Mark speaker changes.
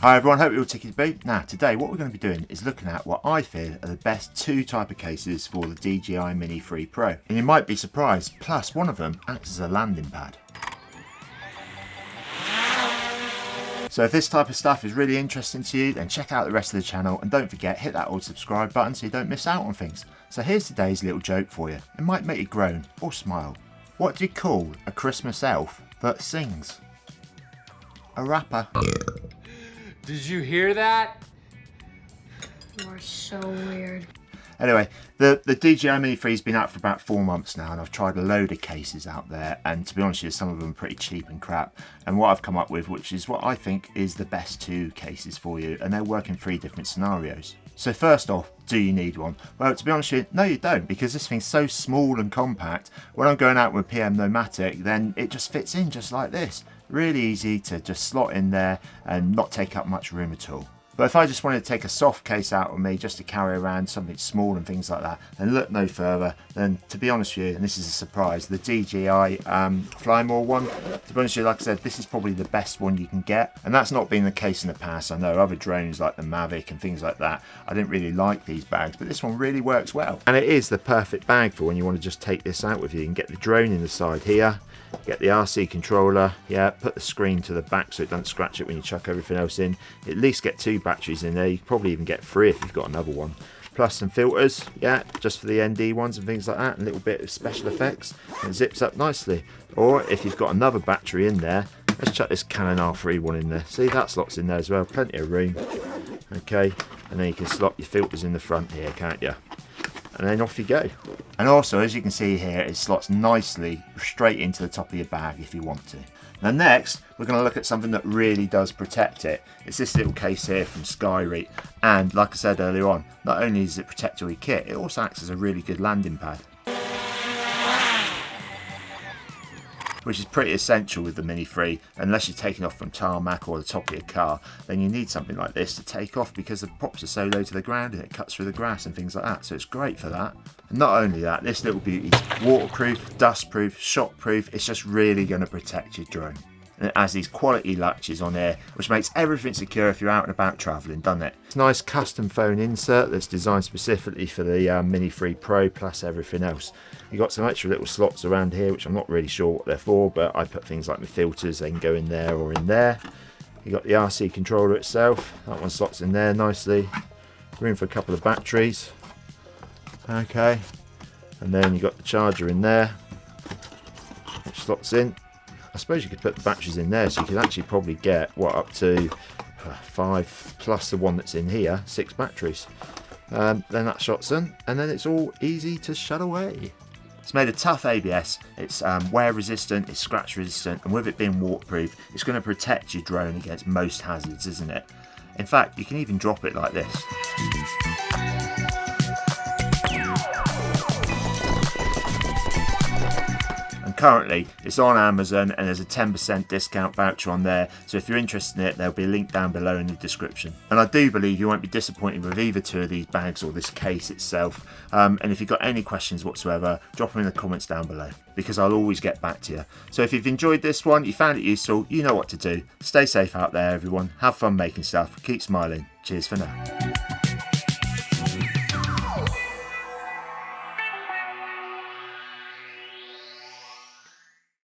Speaker 1: Hi everyone, hope you're all ticking to boot. Now today what we're going to be doing is looking at what I feel are the best two type of cases for the DJI Mini 3 Pro. And you might be surprised, plus one of them acts as a landing pad. So if this type of stuff is really interesting to you, then check out the rest of the channel and don't forget, hit that old subscribe button so you don't miss out on things. So here's today's little joke for you. It might make you groan or smile. What do you call a Christmas elf that sings? A rapper.
Speaker 2: Did you hear that?
Speaker 3: You are so weird.
Speaker 1: Anyway, the DJI Mini 3 has been out for about 4 months now, and I've tried a load of cases out there, and to be honest with you, some of them are pretty cheap and crap. And what I've come up with, which is what I think is the best two cases for you, and they work in 3 different scenarios. So first off, do you need one? Well, to be honest with you, no you don't, because this thing's so small and compact. When I'm going out with PM Nomadic, then it just fits in just like this. Really easy to just slot in there and not take up much room at all. But if I just wanted to take a soft case out with me just to carry around something small and things like that, then look no further than, to be honest with you, and this is a surprise, the DJI Flymore one. To be honest with you, like I said, this is probably the best one you can get. And that's not been the case in the past. I know other drones like the Mavic and things like that, I didn't really like these bags, but this one really works well. And it is the perfect bag for when you want to just take this out with you. You can get the drone in the side here. Get the RC controller, yeah, put the screen to the back so it doesn't scratch it when you chuck everything else in. At least get 2 batteries in there. You can probably even get 3 if you've got another one. Plus some filters, yeah, just for the ND ones and things like that, and a little bit of special effects. And it zips up nicely. Or if you've got another battery in there, let's chuck this Canon R3 one in there. See, that slots in there as well, plenty of room. Okay, and then you can slot your filters in the front here, can't you? And then off you go. And also, as you can see here, it slots nicely straight into the top of your bag if you want to. Now next, we're going to look at something that really does protect it. It's this little case here from Skyreat. And like I said earlier on, not only does it protect all your kit, it also acts as a really good landing pad, which is pretty essential with the Mini 3. Unless you're taking off from tarmac or the top of your car, then you need something like this to take off, because the props are so low to the ground and it cuts through the grass and things like that, so it's great for that. And not only that, this little beauty is waterproof, dustproof, shockproof. It's just really going to protect your drone. And it has these quality latches on here, which makes everything secure if you're out and about travelling, doesn't it? It's a nice custom phone insert that's designed specifically for the Mini 3 Pro, plus everything else. You've got some extra little slots around here, which I'm not really sure what they're for, but I put things like my filters, they can go in there or in there. You've got the RC controller itself, that one slots in there nicely. Room for a couple of batteries. Okay, and then you've got the charger in there, which slots in. I suppose you could put the batteries in there, so you could actually probably get, what, up to 5 plus the one that's in here, 6 batteries. Then that shot's in, and then it's all easy to shut away. It's made of tough ABS, it's wear resistant, it's scratch resistant, and with it being waterproof, it's going to protect your drone against most hazards, isn't it? In fact, you can even drop it like this. Currently, it's on Amazon and there's a 10% discount voucher on there, so if you're interested in it, there'll be a link down below in the description. And I do believe you won't be disappointed with either 2 of these bags or this case itself. And if you've got any questions whatsoever, drop them in the comments down below, because I'll always get back to you. So if you've enjoyed this one, you found it useful, you know what to do. Stay safe out there everyone, have fun making stuff, keep smiling. Cheers for now.